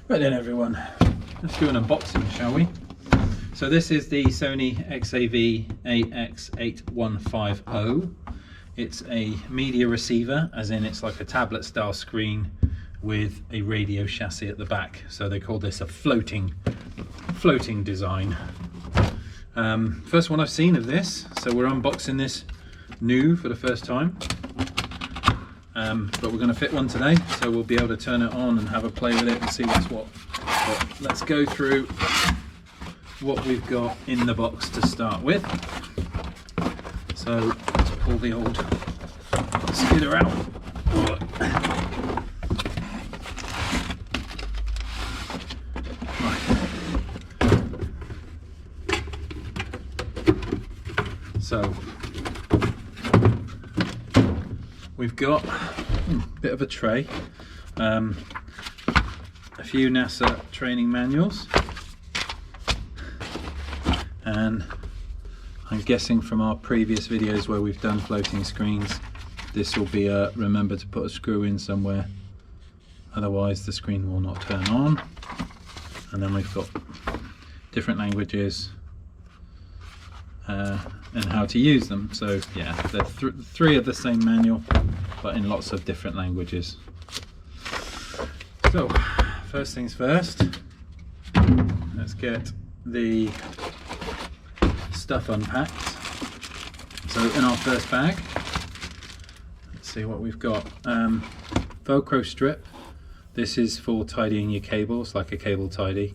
Right then everyone, let's do an unboxing, shall we? So this is the Sony XAV-AX8150. It's a media receiver, as in it's like a tablet style screen with a radio chassis at the back. So they call this a floating design. First one I've seen of this, so we're unboxing this new for the first time. But we're going to fit one today, so we'll be able to turn it on and have a play with it and see what's what. But let's go through what we've got in the box to start with. So let's pull the old skidder out. Right. So we've got a bit of a tray, a few NASA training manuals, and I'm guessing from our previous videos where we've done floating screens, this will be a remember to put a screw in somewhere, otherwise the screen will not turn on. And then we've got different languages and how to use them. So yeah, they're three of the same manual, but in lots of different languages. So first things first, let's get the stuff unpacked. So in our first bag, let's see what we've got. Velcro strip. This is for tidying your cables, like a cable tidy.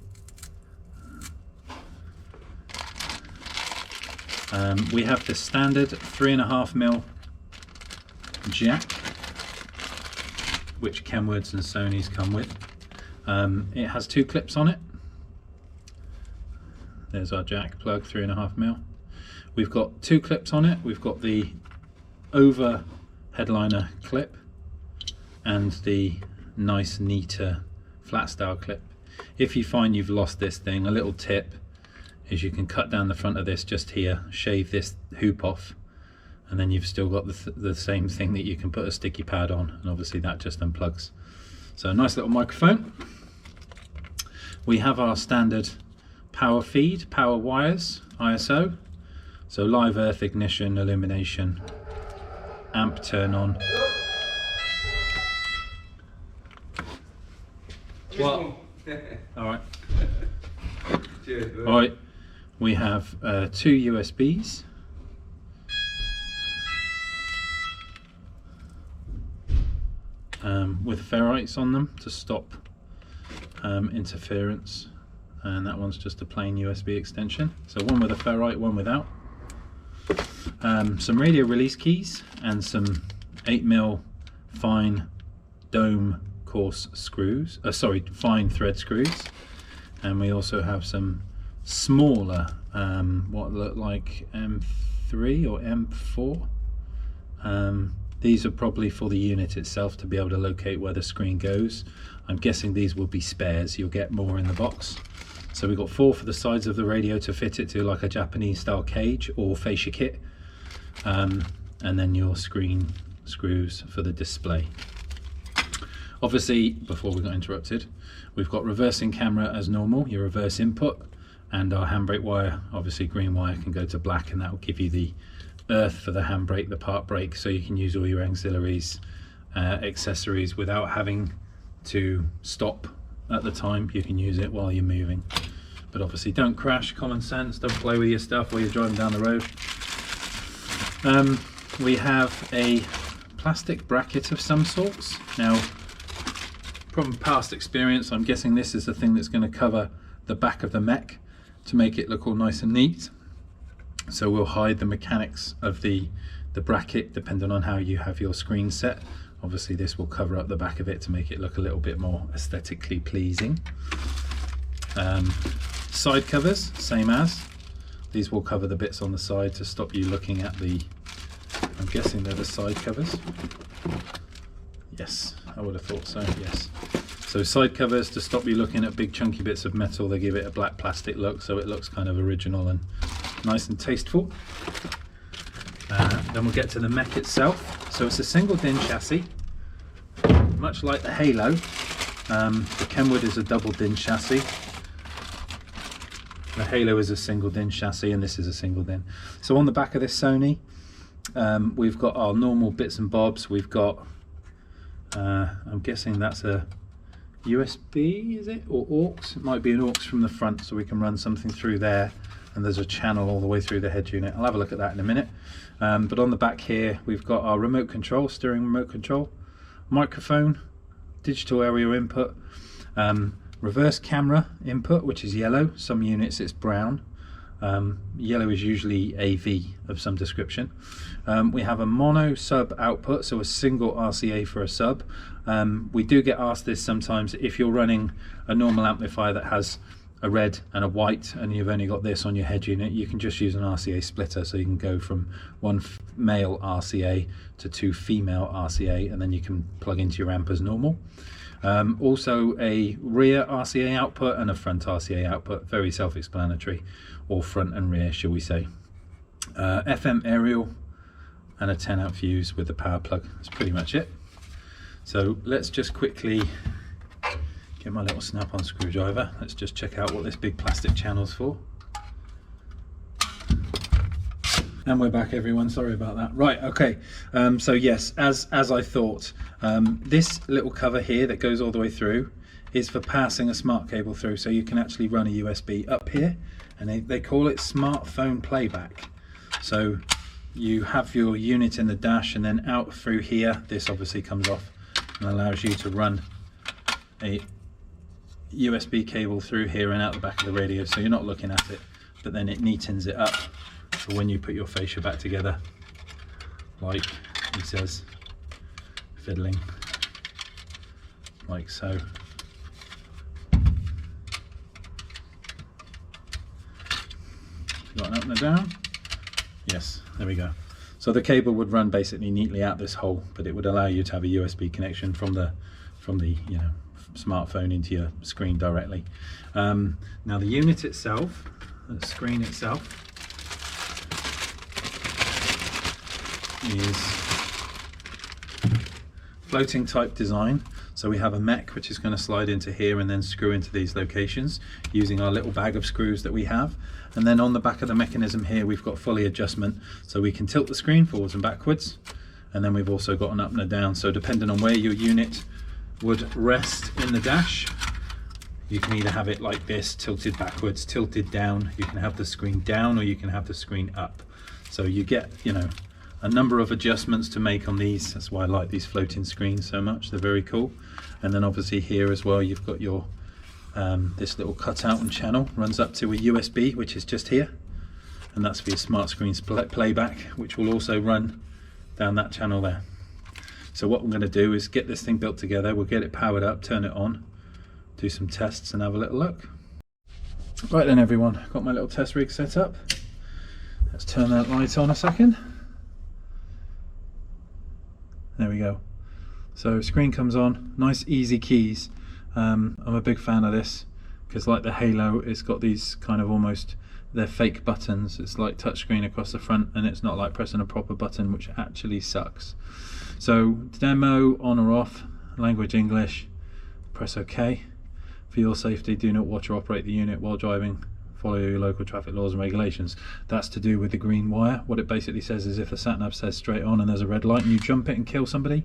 We have the standard 3.5mm jack, which Kenwood's and Sony's come with. It has two clips on it. There's our jack plug, 3.5mm. We've got two clips on it. We've got the over headliner clip and the nice neater flat style clip. If you find you've lost this thing, a little tip is you can cut down the front of this just here, shave this hoop off, and then you've still got the same thing that you can put a sticky pad on, and obviously that just unplugs. So a nice little microphone. We have our standard power feed, power wires, ISO, so live earth ignition, illumination, amp turn on. What? Alright. Alright, we have two USBs. With ferrites on them to stop interference, and that one's just a plain USB extension. So one with a ferrite, one without. Some radio release keys and some 8mm fine dome coarse screws, fine thread screws, and we also have some smaller what look like M3 or M4. These are probably for the unit itself to be able to locate where the screen goes. I'm guessing these will be spares, you'll get more in the box. So we've got 4 for the sides of the radio to fit it to like a Japanese style cage or fascia kit, and then your screen screws for the display. Obviously, before we got interrupted, we've got reversing camera as normal, your reverse input, and our handbrake wire, obviously green wire can go to black, and that will give you the earth for the handbrake, the part brake, so you can use all your auxiliaries, accessories without having to stop at the time. You can use it while you're moving, but obviously don't crash, common sense, don't play with your stuff while you're driving down the road. We have a plastic bracket of some sorts. Now, from past experience, I'm guessing this is the thing that's going to cover the back of the mech to make it look all nice and neat. So we'll hide the mechanics of the bracket depending on how you have your screen set. Obviously this will cover up the back of it to make it look a little bit more aesthetically pleasing. Side covers, same as. These will cover the bits on the side to stop you looking at the, I'm guessing they're the side covers. Yes, I would have thought so, yes. So side covers to stop you looking at big chunky bits of metal. They give it a black plastic look so it looks kind of original and nice and tasteful. Then we'll get to the mech itself. So it's a single DIN chassis, much like the Halo. The Kenwood is a double DIN chassis. The Halo is a single DIN chassis, and this is a single DIN. So on the back of this Sony, we've got our normal bits and bobs. We've got, I'm guessing that's a USB, is it, or aux? It might be an aux from the front, so we can run something through there, and there's a channel all the way through the head unit. I'll have a look at that in a minute. But on the back here, we've got our remote control, steering remote control, microphone, digital aerial input, reverse camera input, which is yellow. Some units it's brown. Yellow is usually AV of some description. We have a mono sub output, so a single RCA for a sub. We do get asked this sometimes if you're running a normal amplifier that has a red and a white and you've only got this on your head unit, you can just use an RCA splitter, so you can go from one male RCA to 2 female RCA, and then you can plug into your amp as normal. Also a rear RCA output and a front RCA output, very self-explanatory, or front and rear shall we say. FM aerial and a 10-amp fuse with the power plug. That's pretty much it. So let's just quickly get my little snap-on screwdriver. Let's just check out what this big plastic channel's for. And we're back, everyone. Sorry about that. Right, okay. So yes, as I thought, this little cover here that goes all the way through is for passing a smart cable through, so you can actually run a USB up here, and they call it smartphone playback. So you have your unit in the dash, and then out through here, this obviously comes off and allows you to run a USB cable through here and out the back of the radio, so you're not looking at it, but then it neatens it up for when you put your fascia back together, like he says, fiddling, like so. Got an opener down? Yes, there we go. So the cable would run basically neatly out this hole, but it would allow you to have a USB connection from the you know, smartphone into your screen directly. Now the unit itself, the screen itself, is floating type design. So we have a mech which is going to slide into here and then screw into these locations using our little bag of screws that we have. And then on the back of the mechanism here we've got fully adjustment, so we can tilt the screen forwards and backwards. And then we've also got an up and a down, so depending on where your unit would rest in the dash, you can either have it like this, tilted backwards, tilted down. You can have the screen down, or you can have the screen up. So you get, you know, a number of adjustments to make on these. That's why I like these floating screens so much. They're very cool. And then obviously here as well, you've got your this little cutout and channel runs up to a USB, which is just here, and that's for your smart screen playback, which will also run down that channel there. So what I'm going to do is get this thing built together. We'll get it powered up, turn it on, do some tests and have a little look. Right then everyone, got my little test rig set up. Let's turn that light on a second. There we go. So screen comes on, nice easy keys. I'm a big fan of this because, like the Halo, it's got these kind of almost, they're fake buttons. It's like touchscreen across the front, and it's not like pressing a proper button, which actually sucks. So demo on or off, language English, press OK. For your safety, do not watch or operate the unit while driving. Follow your local traffic laws and regulations. That's to do with the green wire. What it basically says is if a sat nav says straight on and there's a red light and you jump it and kill somebody,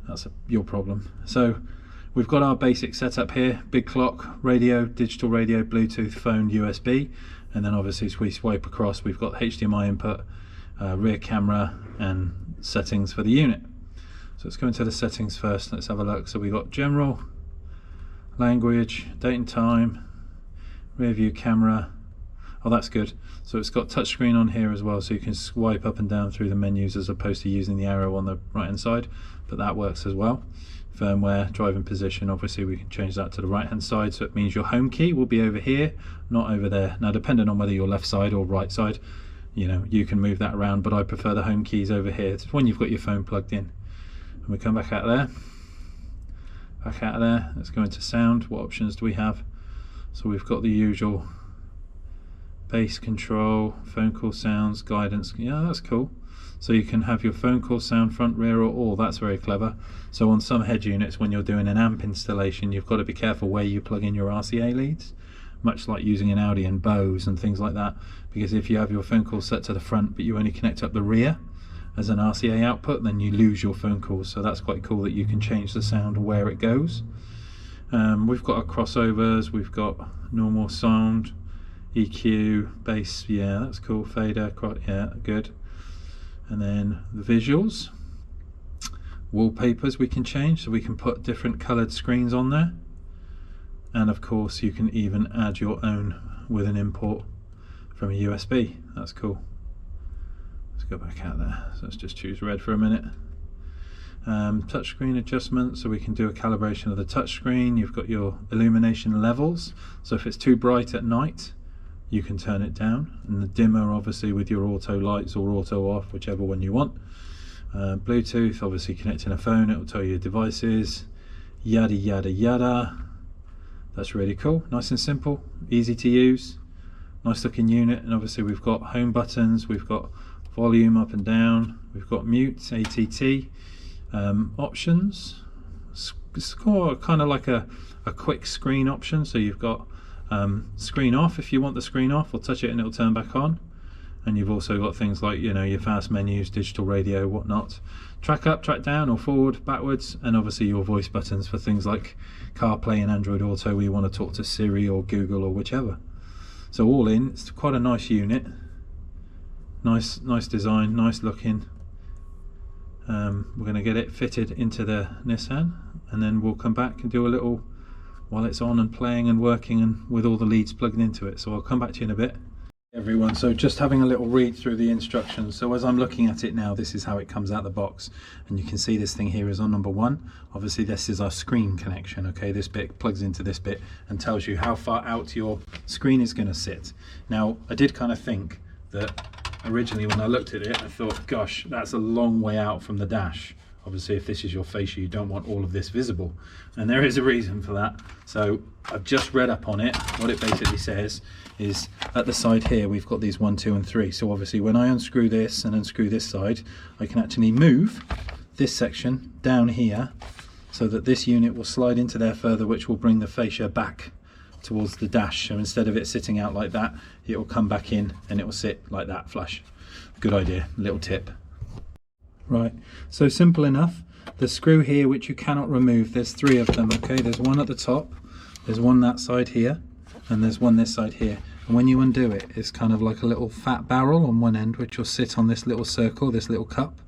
that's your problem. So we've got our basic setup here: big clock, radio, digital radio, Bluetooth, phone, USB, and then obviously as we swipe across, we've got HDMI input, rear camera, and settings for the unit. So let's go into the settings first. Let's have a look. So we've got general, language, date and time, rear view camera. Oh, that's good. So it's got touchscreen on here as well, so you can swipe up and down through the menus as opposed to using the arrow on the right hand side, but that works as well. Firmware, driving position, obviously we can change that to the right hand side, so it means your home key will be over here, not over there. Now depending on whether you're left side or right side, you know, you can move that around, but I prefer the home keys over here. It's when you've got your phone plugged in. And we come back out of there, back out of there. Let's go into sound. What options do we have? So we've got the usual bass control, phone call sounds, guidance. Yeah, that's cool. So you can have your phone call sound front, rear or all. That's very clever. So on some head units, when you're doing an amp installation, you've got to be careful where you plug in your RCA leads, much like using an Audi and Bose and things like that, because if you have your phone call set to the front but you only connect up the rear as an RCA output, then you lose your phone calls. So that's quite cool that you can change the sound where it goes. We've got our crossovers, we've got normal sound, EQ, bass, yeah, that's cool, fader, yeah, good. And then the visuals, wallpapers we can change, so we can put different coloured screens on there. And of course you can even add your own with an import from a USB. That's cool. Let's go back out there. So let's just choose red for a minute. Touchscreen adjustment, so we can do a calibration of the touchscreen. You've got your illumination levels, so if it's too bright at night you can turn it down, and the dimmer obviously with your auto lights or auto off, whichever one you want. Bluetooth, obviously connecting a phone, it will tell you your devices, yada yada yada. That's really cool, nice and simple, easy to use, nice looking unit. And obviously we've got home buttons, we've got volume up and down, we've got mute, ATT, options. It's kind of like a quick screen option, so you've got screen off if you want the screen off, or touch it and it'll turn back on. And you've also got things like, you know, your fast menus, digital radio, whatnot, track up, track down, or forward, backwards, and obviously your voice buttons for things like CarPlay and Android Auto where you want to talk to Siri or Google or whichever. So all in, it's quite a nice unit, nice design, nice looking. We're going to get it fitted into the Nissan, and then we'll come back and do a little while it's on and playing and working and with all the leads plugged into it. So I'll come back to you in a bit. Everyone, so just having a little read through the instructions. So as I'm looking at it now, this is how it comes out the box, and you can see this thing here is on number 1. Obviously this is our screen connection. Okay, this bit plugs into this bit and tells you how far out your screen is going to sit. Now I did kind of think that originally when I looked at it, I thought, gosh, that's a long way out from the dash. Obviously if this is your fascia, you don't want all of this visible, and there is a reason for that. So I've just read up on it. What it basically says is at the side here we've got these 1, 2 and 3. So obviously when I unscrew this and unscrew this side, I can actually move this section down here so that this unit will slide into there further, which will bring the fascia back towards the dash. So instead of it sitting out like that, it will come back in and it will sit like that flush. Good idea, little tip. Right, so simple enough. The screw here, which you cannot remove, there's 3 of them. Okay, there's one at the top, there's one that side here, and there's one this side here. And when you undo it, it's kind of like a little fat barrel on one end, which will sit on this little circle, this little cup.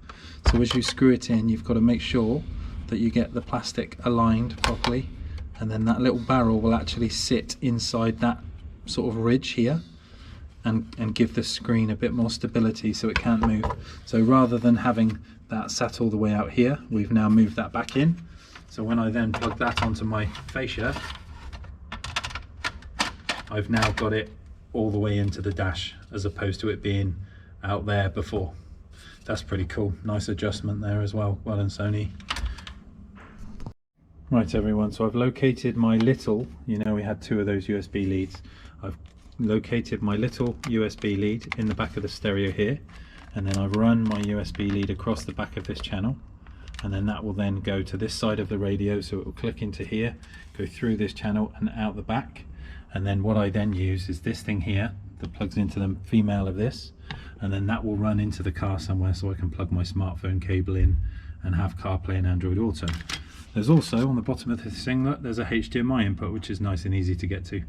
So as you screw it in, you've got to make sure that you get the plastic aligned properly, and then that little barrel will actually sit inside that sort of ridge here and give the screen a bit more stability so it can't move. So rather than having that sat all the way out here, we've now moved that back in. So when I then plug that onto my fascia, I've now got it all the way into the dash as opposed to it being out there before. That's pretty cool. Nice adjustment there as well. Well done, Sony. Right everyone, so I've located my little, you know we had 2 of those USB leads. I've located my little USB lead in the back of the stereo here, and then I've run my USB lead across the back of this channel, and then that will then go to this side of the radio, so it will click into here, go through this channel and out the back. And then what I then use is this thing here that plugs into the female of this, and then that will run into the car somewhere so I can plug my smartphone cable in and have CarPlay and Android Auto. There's also on the bottom of this thing, look, there's a HDMI input, which is nice and easy to get to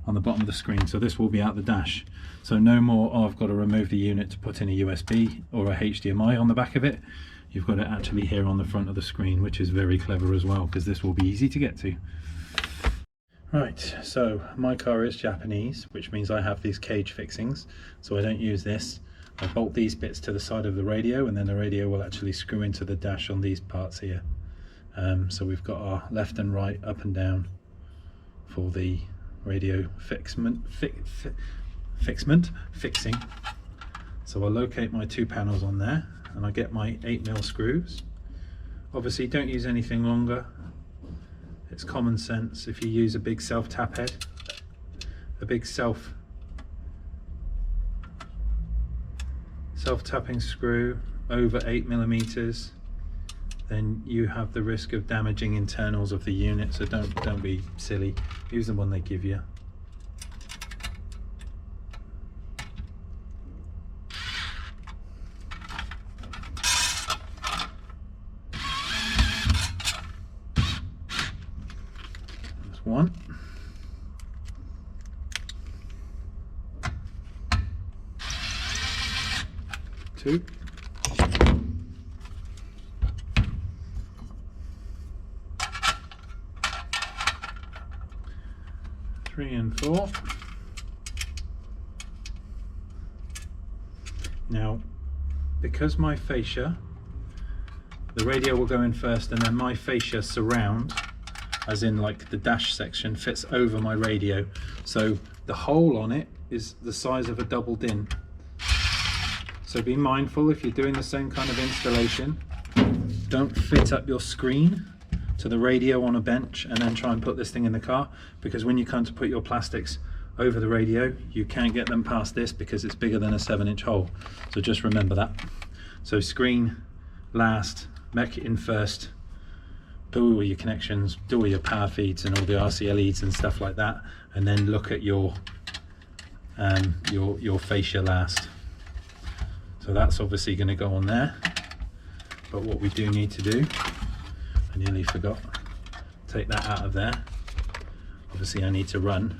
on the bottom of the screen. So this will be out the dash, so no more, oh, I've got to remove the unit to put in a USB or a HDMI on the back of it. You've got it actually here on the front of the screen, which is very clever as well, because this will be easy to get to. Right, so my car is Japanese, which means I have these cage fixings, so I don't use this. I bolt these bits to the side of the radio, and then the radio will actually screw into the dash on these parts here. So we've got our left and right, up and down for the radio fixing. So I'll locate my 2 panels on there, and I get my 8mm screws. Obviously don't use anything longer. It's common sense. If you use a big self tap head, a big self self-tapping screw over 8mm, then you have the risk of damaging internals of the unit, so don't be silly. Use the one they give you. That's one. Two. 3 and 4. Now, because my fascia, the radio will go in first, and then my fascia surround, as in like the dash section, fits over my radio. So the hole on it is the size of a double DIN. So be mindful if you're doing the same kind of installation. Don't fit up your screen to the radio on a bench and then try and put this thing in the car, because when you come to put your plastics over the radio, you can't get them past this because it's bigger than a 7-inch hole. So just remember that. So screen last, mech it in first, do all your connections, do all your power feeds and all the RCA leads and stuff like that, and then look at your fascia last. So that's obviously going to go on there, but what we do need to do, I nearly forgot, take that out of there. Obviously I need to run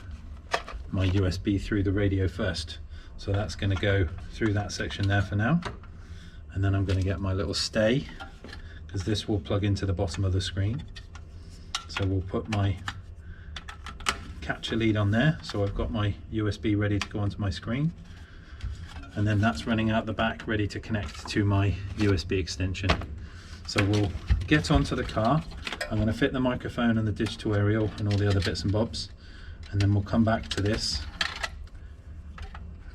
my USB through the radio first, so that's going to go through that section there for now, and then I'm going to get my little stay, because this will plug into the bottom of the screen. So we'll put my capture lead on there, so I've got my USB ready to go onto my screen, and then that's running out the back ready to connect to my USB extension. So we'll get onto the car. I'm going to fit the microphone and the digital aerial and all the other bits and bobs, and then we'll come back to this,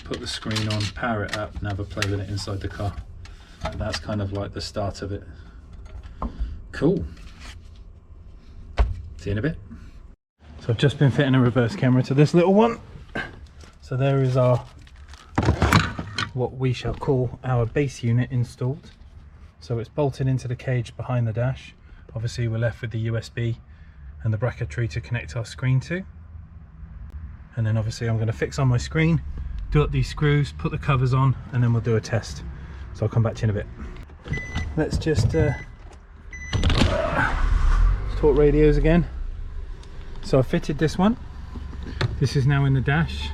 put the screen on, power it up and have a play with it inside the car. And that's kind of like the start of it. Cool. See you in a bit. So I've just been fitting a reverse camera to this little one. So there is our, what we shall call our base unit installed. So it's bolted into the cage behind the dash. Obviously we're left with the USB and the bracketry to connect our screen to. And then obviously I'm going to fix on my screen, do up these screws, put the covers on, and then we'll do a test. So I'll come back to you in a bit. Let's just talk radios again. So I fitted this one. This is now in the dash.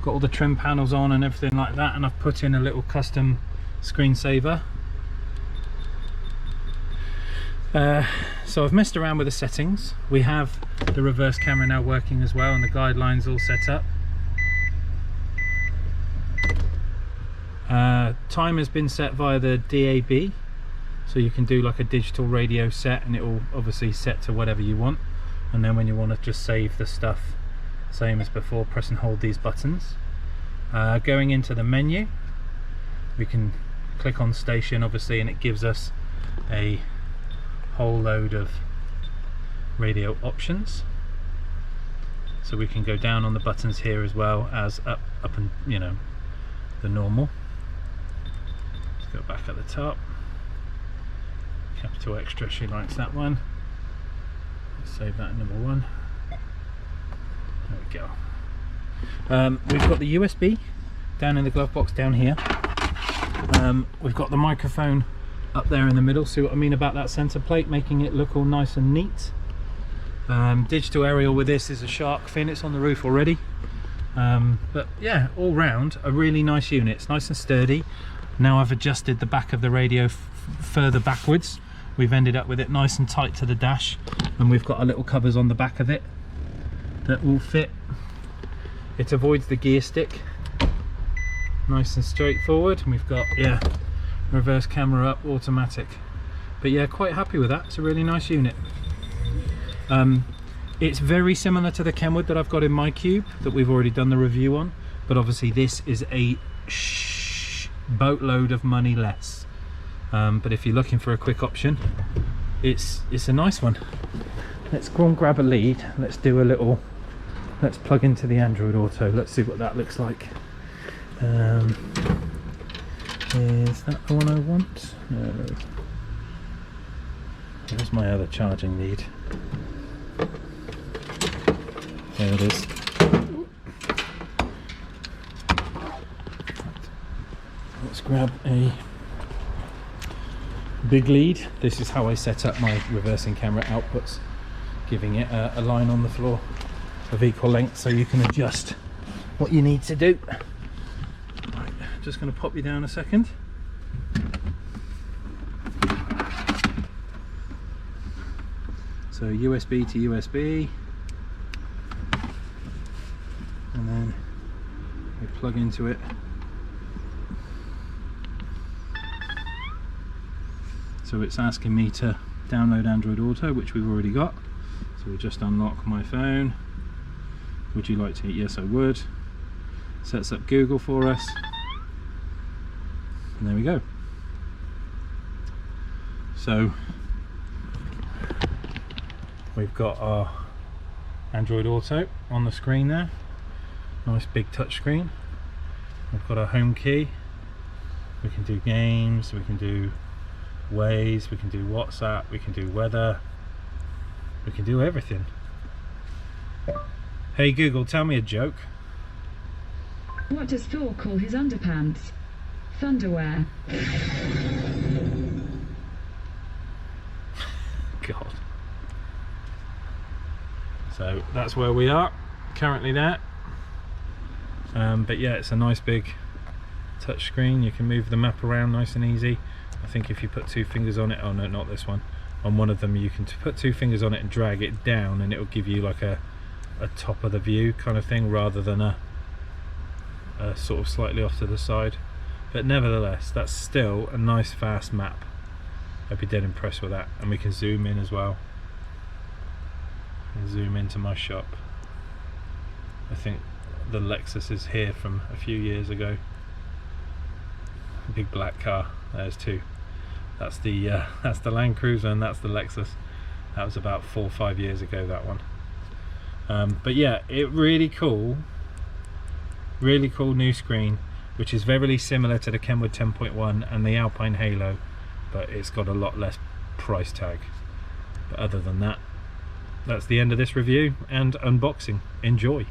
Got all the trim panels on and everything like that, and I've put in a little custom screensaver. So I've messed around with the settings. We have the reverse camera now working as well, and the guidelines all set up. Time has been set via the DAB, so you can do like a digital radio set, and it will obviously set to whatever you want. And then when you want to just save the stuff, same as before, press and hold these buttons. Going into the menu, we can click on station obviously, and it gives us a whole load of radio options. So we can go down on the buttons here as well as up and, you know, the normal. Let's go back at the top. Capital Extra, she likes that one. Let's save that number 1. There we go. We've got the USB down in the glove box down here. We've got the microphone up there in the middle. See what I mean about that center plate, making it look all nice and neat. Digital aerial with this is a shark fin. It's on the roof already. But yeah, all round a really nice unit. It's nice and sturdy. Now I've adjusted the back of the radio further backwards. We've ended up with it nice and tight to the dash, and we've got our little covers on the back of it that will fit. It avoids the gear stick. Nice and straightforward. And we've got, yeah, reverse camera up, automatic. But yeah, quite happy with that. It's a really nice unit. It's very similar to the Kenwood that I've got in my cube that we've already done the review on, but obviously this is a boatload of money less. But if you're looking for a quick option, it's a nice one. Let's go and grab a lead. Let's do a little, let's plug into the Android Auto. Let's see what that looks like. Is that the one I want? No. Where's my other charging lead? There it is. Let's grab a big lead. This is how I set up my reversing camera outputs, giving it a line on the floor of equal length so you can adjust what you need to do. Right, just going to pop you down a second. So USB to USB, and then we plug into it. So it's asking me to download Android Auto, which we've already got. So we just unlock my phone. Would you like to? Yes, I would. Sets up Google for us. And there we go. So we've got our Android Auto on the screen there. Nice big touch screen. We've got our home key. We can do games, we can do Waze, we can do WhatsApp, we can do weather, we can do everything. Hey Google, tell me a joke. What does Thor call his underpants? Thunderwear. God. So that's where we are currently there. But yeah, it's a nice big touch screen. You can move the map around nice and easy. I think if you put two fingers on it, oh no, not this one, on one of them you can put two fingers on it and drag it down, and it will give you like a top of the view kind of thing, rather than a sort of slightly off to the side. But nevertheless, that's still a nice fast map. I'd be dead impressed with that. And we can zoom in as well. And zoom into my shop. I think the Lexus is here from a few years ago. Big black car. There's two. That's the Land Cruiser, and that's the Lexus. That was about 4 or 5 years ago, that one. But yeah, it really cool new screen, which is very similar to the Kenwood 10.1 and the Alpine Halo, but it's got a lot less price tag. But other than that, that's the end of this review and unboxing. Enjoy.